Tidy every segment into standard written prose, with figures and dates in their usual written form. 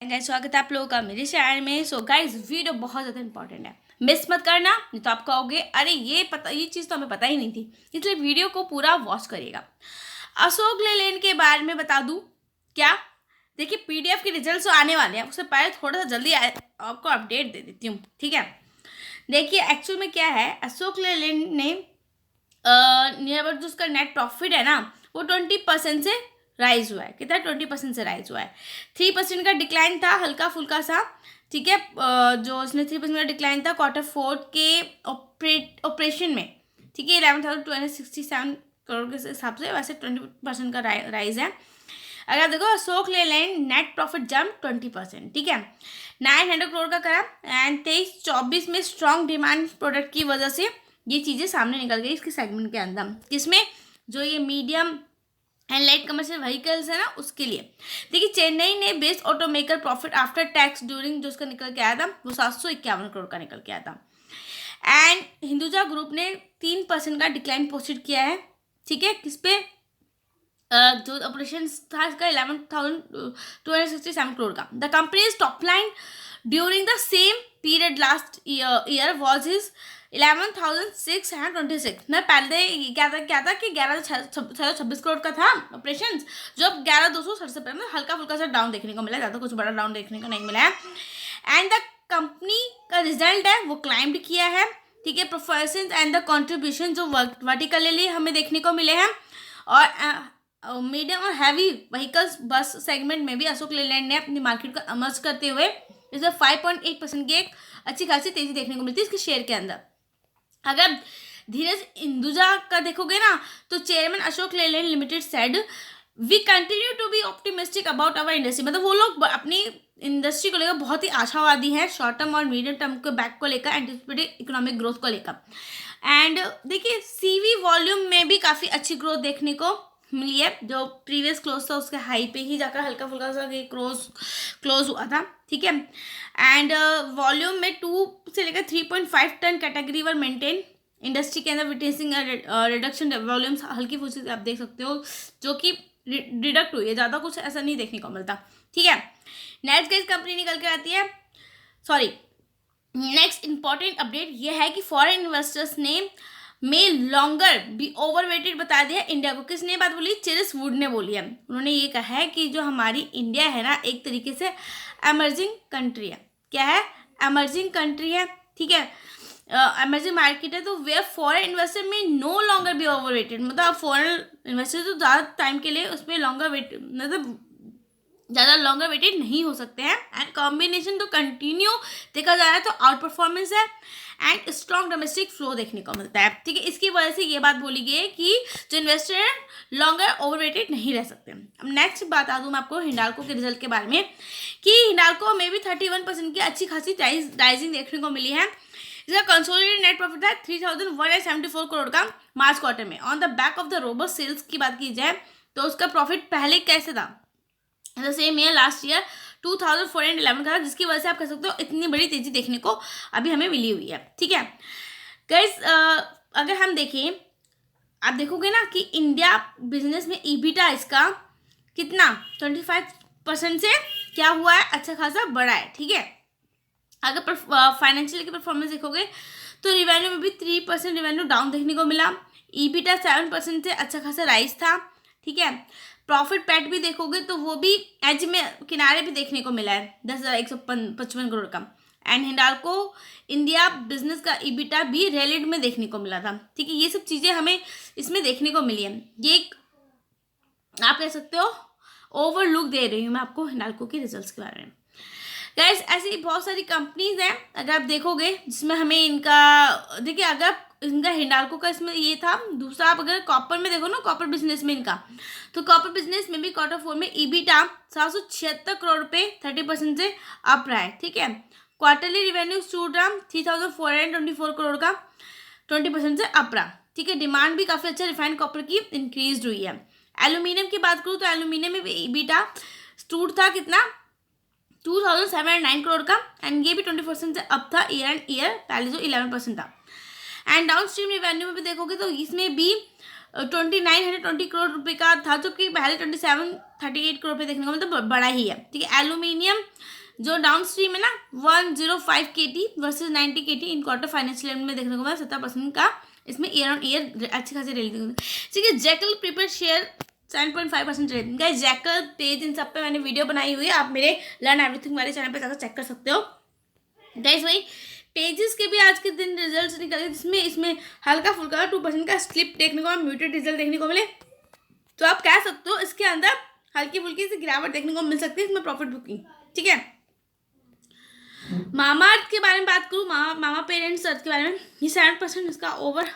Guys स्वागत है आप लोगों का मेरे चैनल में। सो गाइस वीडियो बहुत ज़्यादा इंपॉर्टेंट है, मिस मत करना, नहीं तो आप कहोगे अरे ये चीज़ तो हमें पता ही नहीं थी, इसलिए वीडियो को पूरा वॉच करिएगा। अशोक लेलैंड के बारे में बता दूं क्या? देखिए पीडीएफ के रिजल्ट्स आने वाले हैं, उससे पहले थोड़ा सा जल्दी आपको अपडेट दे देती हूँ, ठीक है। देखिए एक्चुअल में क्या है, अशोक लेलैंड ने नियर अबाउट जो उसका नेट प्रॉफिट है ना वो 20% से राइज हुआ है। कितना? 20% से राइज हुआ है। 3% का डिक्लाइन था, हल्का फुल्का सा, ठीक है। जो उसने 3% का डिक्लाइन था Q4 के ऑपरेशन में, ठीक है। 11,267 करोड़ के हिसाब से वैसे 20% का राइज है। अगर देखो अशोक लेलैंड नेट प्रॉफिट जम 20%, ठीक है, 900 करोड़ का करा। एंड 23-24 में स्ट्रॉन्ग डिमांड प्रोडक्ट की वजह से ये चीज़ें सामने निकल गई इसके सेगमेंट के अंदर, किसमें? जो ये medium and light commercial vehicles है ना उसके लिए। देखिए चेन्नई ने best automaker profit after tax during जो उसका निकल के आया था वो 751 करोड़ का निकल के आया था। एंड हिंदुजा ग्रुप ने 3% का डिक्लाइन पोस्टेड किया है, ठीक है। किस पे? जो ऑपरेशन था इसका 11,267 करोड़ का। The companies top line during the same period last year was is 11,626। मैं पहले क्या था कि 11,626 करोड़ का था ऑपरेशन, जो अब 11,267 में हल्का फुल्का सा डाउन देखने को मिला, ज़्यादा कुछ बड़ा डाउन देखने को नहीं मिला है। एंड द कंपनी का रिजल्ट है वो क्लाइंब किया है, ठीक है। परफॉर्मेंस एंड द कॉन्ट्रीब्यूशन जो वर्टिकली हमें देखने को मिले हैं। और मीडियम और हैवी व्हीकल्स बस सेगमेंट में भी अशोक लेलैंड ने अपनी मार्केट को अमर्ज करते हुए इसमें 5.8% की एक अच्छी खासी तेजी देखने को मिलती है इसके शेयर के अंदर। अगर धीरज हिंदुजा का देखोगे ना तो chairman Ashok Leyland limited said we continue to be optimistic about our industry. मतलब वो लोग अपनी इंडस्ट्री को लेकर बहुत ही आशावादी हैं, शॉर्ट टर्म और मीडियम टर्म के बैक को लेकर, एंटिसिपेटेड इकोनॉमिक ग्रोथ को लेकर। एंड देखिए सीवी वॉल्यूम में भी काफ़ी अच्छी ग्रोथ देखने को मिली है, जो प्रीवियस क्लोज था उसके हाई पे ही जाकर हल्का फुल्का सा क्लोज हुआ था, ठीक है। एंड वॉल्यूम में 2 से लेकर 3.5 टन कैटेगरी वर मेंटेन इंडस्ट्री के अंदर विटनेसिंग रिडक्शन वॉल्यूम्स हल्की फुल्की आप देख सकते हो, जो कि डिडक्ट हुई है, ज़्यादा कुछ ऐसा नहीं देखने को मिलता, ठीक है। नेक्स्ट गैस कंपनी निकल के आती है, सॉरी नेक्स्ट इंपॉर्टेंट अपडेट ये है कि फॉरेन इन्वेस्टर्स ने मे लॉन्गर बी ओवरवेटेड बता दिया इंडिया को। किसने बात बोली? चेरिस वुड ने बोली है। उन्होंने ये कहा है कि जो हमारी इंडिया है ना एक तरीके से एमर्जिंग कंट्री है। क्या है? एमर्जिंग कंट्री है, ठीक है, एमर्जिंग मार्केट है। तो वेयर फॉरेन इन्वेस्टर में नो लॉन्गर बी ओवरवेटेड, मतलब फॉरेन इन्वेस्टर तो ज़्यादा टाइम के लिए उसमें लॉन्गर वेट मतलब ज़्यादा लॉन्गर वेटेड नहीं हो सकते हैं। एंड कॉम्बिनेशन तो कंटिन्यू देखा जा रहा है तो आउट परफॉर्मेंस है एंड स्ट्रॉन्ग डोमेस्टिक फ्लो देखने को मिलता है, ठीक है। इसकी वजह से ये बात बोली गई है कि जो इन्वेस्टर है लॉन्गर ओवरवेटेड नहीं रह सकते। अब नेक्स्ट बता दूँ मैं आपको हिंडाल्को के रिजल्ट के बारे में कि हिंडाल्को में भी 31% की अच्छी खासी राइजिंग देखने को मिली है। इसका कंसोलिडेटेड नेट प्रॉफिट है 3,174 करोड़ का मार्च क्वार्टर में। On the back of the robust sales की बात की जाए तो उसका प्रॉफिट पहले कैसे था? सेम ईयर लास्ट ईयर 2,411 का था, जिसकी वजह से आप कह सकते हो इतनी बड़ी तेजी देखने को अभी हमें मिली हुई है, ठीक है। गाइस अगर हम देखें, आप देखोगे ना कि इंडिया बिजनेस में ईबिटा इसका कितना 25% से क्या हुआ है, अच्छा खासा बढ़ा है, ठीक है। अगर फाइनेंशियल की परफॉर्मेंस देखोगे तो रिवेन्यू में भी 3% रिवेन्यू डाउन देखने को मिला। ईबिटा 7% से अच्छा खासा राइज था, ठीक है। प्रॉफिट पैट भी देखोगे तो वो भी एज में किनारे भी देखने को मिला है 10,155 करोड़ का। एंड हिंडाल्को इंडिया बिजनेस का ईबिटा भी रेलिड में देखने को मिला था, ठीक है। ये सब चीज़ें हमें इसमें देखने को मिली है। ये एक आप कह सकते हो ओवरलुक दे रही हूँ मैं आपको हिंडाल्को के रिजल्ट्स के बारे में। गाइस ऐसी बहुत सारी कंपनीज हैं अगर आप देखोगे जिसमें हमें इनका देखिए, अगर इनका हिंडाल्को का इसमें ये था। दूसरा आप अगर कॉपर में देखो ना, कॉपर बिजनेस में इनका, तो कॉपर बिजनेस में भी Q4 में ईबिटा 776 करोड़ पे 30% से अप रहा है, ठीक है। क्वार्टरली रिवेन्यू स्टूड रहा 3,424 करोड़ का 20% से अप रहा, ठीक है। डिमांड भी काफ़ी अच्छा रिफाइंड कॉपर की इंक्रीज हुई है। एल्यूमिनियम की बात करूँ तो एल्यूमिनियम में भी ईबिटा स्टूड था कितना 2,709 करोड़ का, एंड ये भी 20% से अप था ईयर एंड ईयर, पहले जो 11% था। एंड डाउन स्ट्रीम रिवेन्यू में भी देखोगे तो इसमें भी 2,920 करोड़ रुपए का था, जो कि पहले 2,738 करोड़ पे देखने को मतलब बड़ा ही है, ठीक है। एल्यूमिनियम जो डाउन स्ट्रीम है ना 105 KT वर्सेज 90 KT इन क्वार्टर फाइनेंशियल में देखने को मिला, 70% का इसमें ईयर ऑन ईयर अच्छी खासी रैली देखने को। ठीक है, jackal prepaid share 7.5% rating. Guys jackal page in सब पे मैंने वीडियो बनाई हुई है, आप मेरे लर्न एवरीथिंग वाले चैनल पे जाकर चेक कर सकते हो। गाइस वही पेजेस के भी आज के दिन रिजल्ट्स निकले, जिसमें इसमें हल्का फुल्का 2% का स्लिप देखने को, म्यूटेड रिजल्ट देखने को मिले। तो आप कह सकते हो इसके अंदर हल्की फुल्की सी गिरावट देखने को मिल सकती है इसमें प्रॉफिट बुकिंग। ठीक है, मामा अर्थ के बारे में बात करूँ, मामा पेरेंट्स अर्थ के बारे में, ये 7% इसका ओवर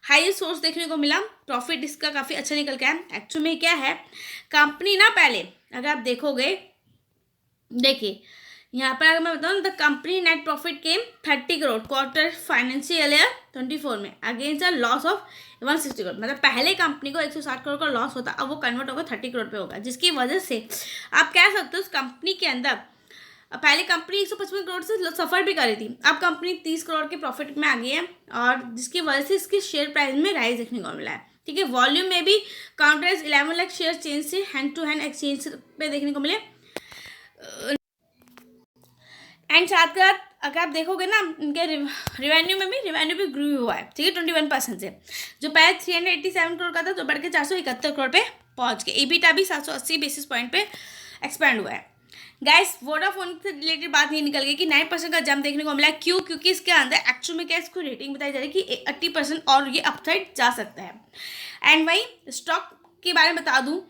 हाई सोर्स देखने को मिला, प्रॉफिट इसका काफ़ी अच्छा निकल गया है। एक्चुअली में क्या है, कंपनी ना पहले अगर आप देखोगे, देखिए यहाँ पर अगर मैं बताऊँ, the company net profit came 30 crore quarter financial year 24 में against a loss of 160 crore. मतलब पहले कंपनी को 160 करोड़ का लॉस होता, अब वो कन्वर्ट होकर 30 करोड़ पे होगा, जिसकी वजह से आप कह सकते हो उस कंपनी के अंदर पहले कंपनी 155 करोड़ से सफ़र भी कर रही थी, अब कंपनी 30 करोड़ के प्रॉफिट में आ गई है, और जिसकी वजह से इसके शेयर प्राइस में राइज देखने को मिला है। ठीक है, वॉल्यूम में भी काउंटर्स 11 लाख शेयर चेंज से हैंड टू हैंड एक्सचेंज पे देखने को मिले। एंड साथ के साथ अगर आप देखोगे ना, इनके रिवेन्यू में भी रिवेन्यू भी ग्रू हुआ है। ठीक है, 21% से, जो पहले 387 करोड़ का था तो बढ़ के 471 करोड़ पे पहुंच गए। EBITDA भी 780 बेसिस पॉइंट पे एक्सपैंड हुआ है। गाइस वोडाफोन से रिलेटेड बात ये निकल गई कि 9% का जंप देखने को मिला। क्यों? क्योंकि इसके अंदर एक्चुअल में क्या इसको रेटिंग बताई जा रही है कि 80% और ये अपसाइड जा सकता है। एंड वही स्टॉक के बारे में बता दूँ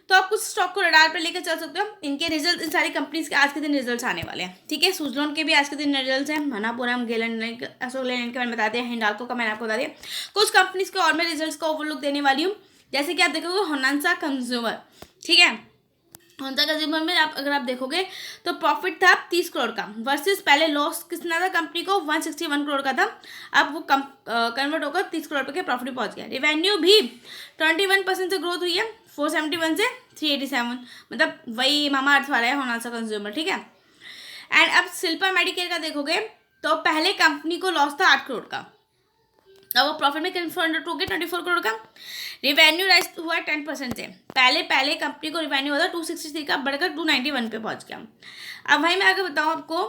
तो आप कुछ स्टॉक को रडार पर लेकर चल सकते हो। इनके रिजल्ट, इन सारी कंपनीज के आज के दिन रिजल्ट्स आने वाले हैं। ठीक है, सुजलॉन के भी आज के दिन रिजल्ट्स हैं, मनापुरम, गेलन, अशोक लेलैंड के मैंने बता दिया, हिंडाल्को का मैंने आपको बता दिया। कुछ कंपनीज के और मैं रिजल्ट्स का ओवरलुक देने वाली हूँ, जैसे कि आप देखोगे होनांसा कंज्यूमर। ठीक है, होंडा कंज्यूमर में अगर आप देखोगे तो प्रॉफिट था 30 करोड़ का वर्सेस पहले लॉस कितना था कंपनी को, 161 करोड़ का था, अब वो कन्वर्ट होकर 30 करोड़ के प्रॉफिट में पहुंच गया। रेवेन्यू भी 21% से ग्रोथ हुई है, 471 से 387, मतलब वही मामा अर्थ वाला है होनांसा कंज्यूमर। ठीक है, एंड अब शिल्पा मेडिकेयर का देखोगे तो पहले कंपनी को लॉस था 8 करोड़ का, अब वो प्रॉफिट में कन्वर्ट हो गया 24 करोड़ का। रिवेन्यू राइज हुआ 10% से, पहले कंपनी को रिवेन्यू होता 263 का, बढ़कर 291 पे पहुंच गया। अब भाई मैं अगर बताऊं आपको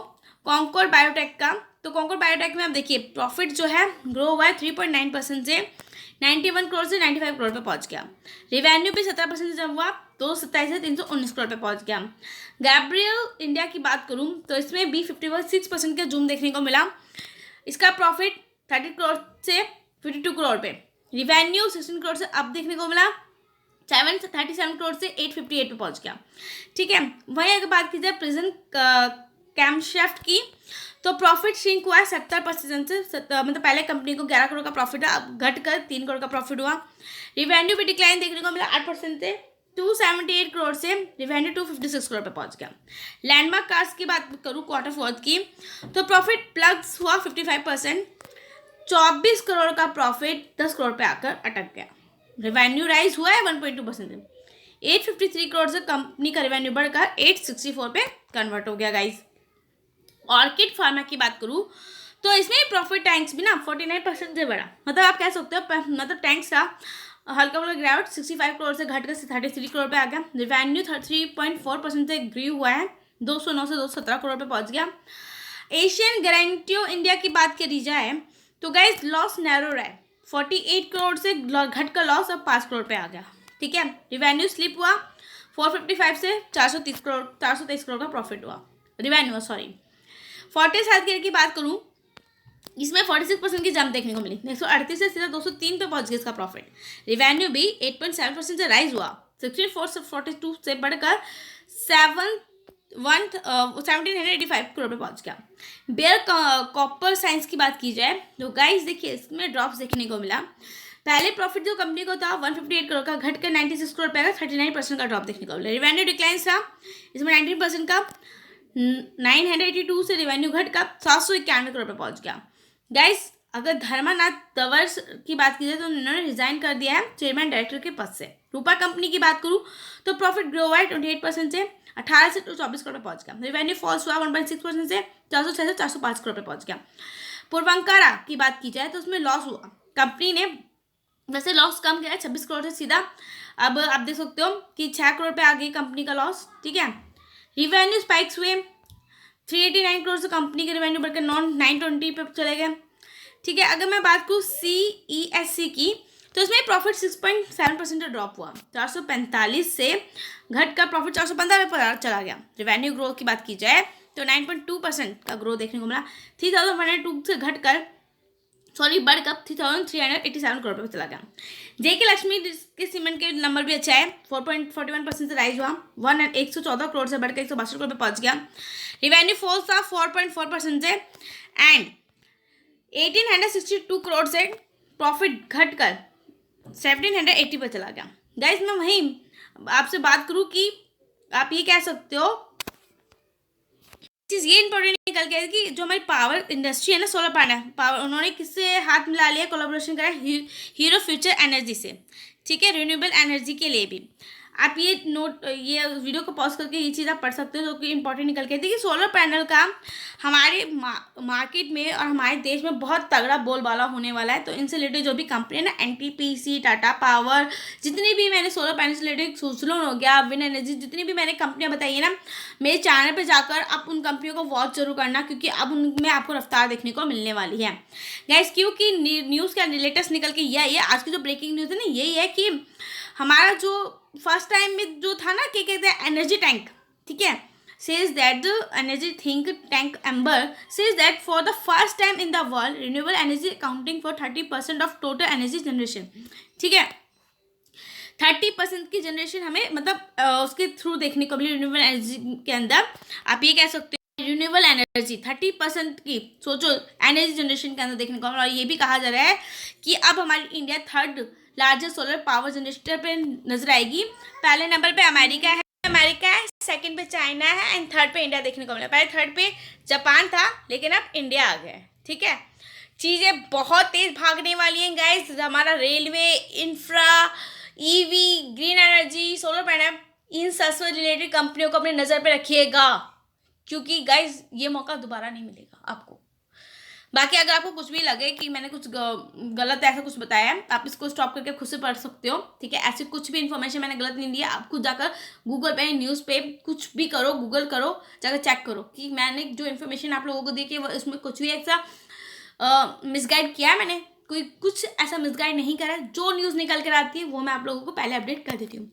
कॉन्कोर बायोटेक का, तो कॉन्कोर बायोटेक में आप देखिए प्रॉफिट जो है ग्रो हुआ है 3.9% से 91 करोड़ से 95 करोड़ पे पहुंच गया। रिवेन्यू भी 17% से जब हुआ 227 से 319 करोड़ पे पहुंच गया। गैब्रियल इंडिया की बात करूं तो इसमें भी 56% का जूम देखने को मिला। इसका प्रॉफिट 30 करोड़ से 52 करोड़ पे, रिवेन्यू 16 करोड़ से अब देखने को मिला 737 करोड़ से 858 पे पहुंच गया। ठीक है, वहीं अगर बात की जाए प्रेजेंट कैमशेफ्ट की, तो प्रॉफिट श्रिंक हुआ है 70% से, मतलब पहले कंपनी को 11 करोड़ का प्रॉफिट है, अब घट कर 3 करोड़ का प्रॉफिट हुआ। रिवेन्यू भी डिक्लाइन देखने को मिला 8% से 278 करोड़ से रिवेन्यू 256 करोड़ पे पहुंच गया। लैंडमार्क कार्स की बात करूँ क्वार्टर फोर्थ की, तो प्रॉफिट प्लग्स हुआ 55%, 24 करोड़ का प्रॉफिट 10 करोड़ पे आकर अटक गया। रिवेन्यू राइज हुआ है 1.2%, 853 करोड़ से कंपनी का रिवेन्यू बढ़कर 864 पे कन्वर्ट हो गया। गाइस ऑर्किड फार्मा की बात करूँ तो इसमें प्रॉफिट टैंक्स भी ना 49% से बढ़ा, मतलब आप कह सकते हो मतलब टैंक्स का हल्का फुल्का गिरावट 65 करोड़ से घटकर 33 करोड़ पे आ गया। रिवेन्यू 3.4% से ग्री हुआ है, 209 से 217 करोड़ पे पहुंच गया। एशियन गारंटियो इंडिया की बात करी जाए तो गाइस लॉस नैरो रहा है, 48 करोड़ से घट का लॉस अब 5 करोड़ पे आ गया। ठीक है, रिवेन्यू स्लिप हुआ 455 से 423 करोड़ का प्रॉफिट हुआ, revenue sorry. Fortis health care की बात करूँ, इसमें 46% की जंप देखने को मिली, 138 से सीधा 203 पे पहुंच गया इसका प्रॉफिट। रिवेन्यू भी 8.7% से राइज हुआ, 64 से 42 से बढ़कर 1785 करोड़ पे पहुंच गया। बेयर कॉपर साइंस की बात की जाए तो गाइस देखिए इसमें ड्रॉप्स देखने को मिला। पहले प्रॉफिट जो कंपनी को था 158 करोड़ का, घटकर 96 करोड़ पे आया, 39% का ड्रॉप देखने को मिला। रिवेन्यू डिक्लाइन था इसमें 19% का, 982 से रिवेन्यू घटकर 791 करोड़ पे पहुंच गया। गाइस अगर धर्मानाथ तंवर की बात की जाए तो उन्होंने रिजाइन कर दिया है चेयरमैन डायरेक्टर के पद से। रूपा कंपनी की बात करूं तो प्रॉफिट ग्रो हुआ है 28% से 18 से 24 करोड़ पे पहुंच गया। रेवेन्यू फॉल्स हुआ 1.6% से 406 से 405 करोड़ पे पहुंच गया। पूर्वांकारा की बात की जाए तो उसमें लॉस हुआ, कंपनी ने वैसे लॉस कम किया है 26 करोड़ से सीधा, अब आप देख सकते हो कि 6 करोड़ पे आ गई कंपनी का लॉस। ठीक है, रिवेन्यू स्पाइक्स हुए 389 करोड़ से कंपनी के रेवेन्यू बढ़कर 920 पे चले गए। ठीक है, अगर मैं बात करूँ CESC की, तो इसमें प्रॉफिट 6.7% ड्रॉप हुआ, 445 से घट कर प्रॉफिट 415 पे चला गया। रेवेन्यू ग्रोथ की बात की जाए तो 9.2% का ग्रोथ देखने को मिला, 3102 से घट कर बढ़कर 3387 करोड़ पे चला गया। जेके लक्ष्मी के सीमेंट के नंबर भी अच्छा है, 4.41% से राइज हुआ, 114 करोड़ से बढ़कर 162 करोड़ पे पहुंच गया। रिवेन्यू फॉल था 4.4% से एंड 1862 करोड़ से प्रॉफिट घटकर 1780 पर चला गया। गाइस मैं वहीं आपसे बात करूं कि आप ये कह सकते हो, चीज़ ये इंपॉर्टेंट निकल के है कि जो हमारी पावर इंडस्ट्री है ना, सोलर पैनल पावर, उन्होंने किससे हाथ मिला लिया, कोलैबोरेशन करा हीरो फ्यूचर एनर्जी से। ठीक है, रिन्यूएबल एनर्जी के लिए भी आप ये वीडियो को पॉज करके ये चीज़ आप पढ़ सकते हो, जो कि इंपॉर्टेंट निकल के आती है कि सोलर पैनल का हमारे मार्केट में और हमारे देश में बहुत तगड़ा बोलबाला होने वाला है। तो इनसे रिलेटेड जो भी कंपनी है ना, NTPC, टाटा पावर, जितनी भी मैंने सोलर पैनल से रिलेटेड, सुजलोन हो गया, विन एनर्जी, जितनी भी मैंने कंपनियां बताई है ना, मेरे चैनल पर जाकर आप उन कंपनियों को वॉच जरूर करना, क्योंकि अब उनमें आपको रफ्तार देखने को मिलने वाली है गाइस। क्योंकि न्यूज़ का लेटेस्ट निकल के यही है, आज की जो ब्रेकिंग न्यूज़ है ना, यही है कि हमारा जो फर्स्ट टाइम में जो था ना, क्या कहते हैं, एनर्जी टैंक, ठीक है, says that the energy think tank Amber says that for the first time in the world renewable energy accounting for 30% of total energy generation। ठीक है, 30% की जनरेशन हमें मतलब उसके थ्रू देखने को मिली रिन्यूएबल एनर्जी के अंदर। आप ये कह सकते हो रिन्यूएबल एनर्जी 30% की, सोचो, एनर्जी जनरेशन के अंदर देखने को मिला। और ये भी कहा जा रहा है कि अब हमारी India 3rd largest solar power generator पे नजर आएगी। पहले नंबर पे अमेरिका है, सेकंड पे चाइना है एंड 3rd पे इंडिया देखने को मिला। पहले 3rd पे जापान था, लेकिन अब इंडिया आ गया है। ठीक है, चीज़ें बहुत तेज भागने वाली हैं गाइस। हमारा railway, infra, EV, green energy, solar panel, इन सबसे रिलेटेड कंपनियों को अपनी नज़र पे रखिएगा, क्योंकि गाइस ये मौका दोबारा नहीं मिलेगा आपको। बाकी अगर आपको कुछ भी लगे कि मैंने कुछ गलत ऐसा कुछ बताया है, आप इसको स्टॉप करके खुद से पढ़ सकते हो। ठीक है, ऐसी कुछ भी इन्फॉर्मेशन मैंने गलत नहीं दिया, आप खुद जाकर गूगल पे, न्यूज़ पे कुछ भी करो, गूगल करो, जाकर चेक करो कि मैंने जो इन्फॉर्मेशन आप लोगों को दी कि वो इसमें कुछ भी ऐसा मिसगाइड किया है, मैंने कोई कुछ ऐसा मिसगाइड नहीं करा है। जो न्यूज़ निकल कर आती है वो मैं आप लोगों को पहले अपडेट कर देती हूँ।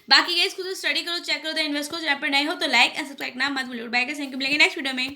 बाकी गाइस खुद स्टडी करो, चेक करो, द इन्वेस्ट करो। जहाँ पर नए हो तो लाइक एंड सब्सक्राइब ना मत भूलिए। बाय गाइस, थैंक यू, मिलेंगे नेक्स्ट वीडियो में।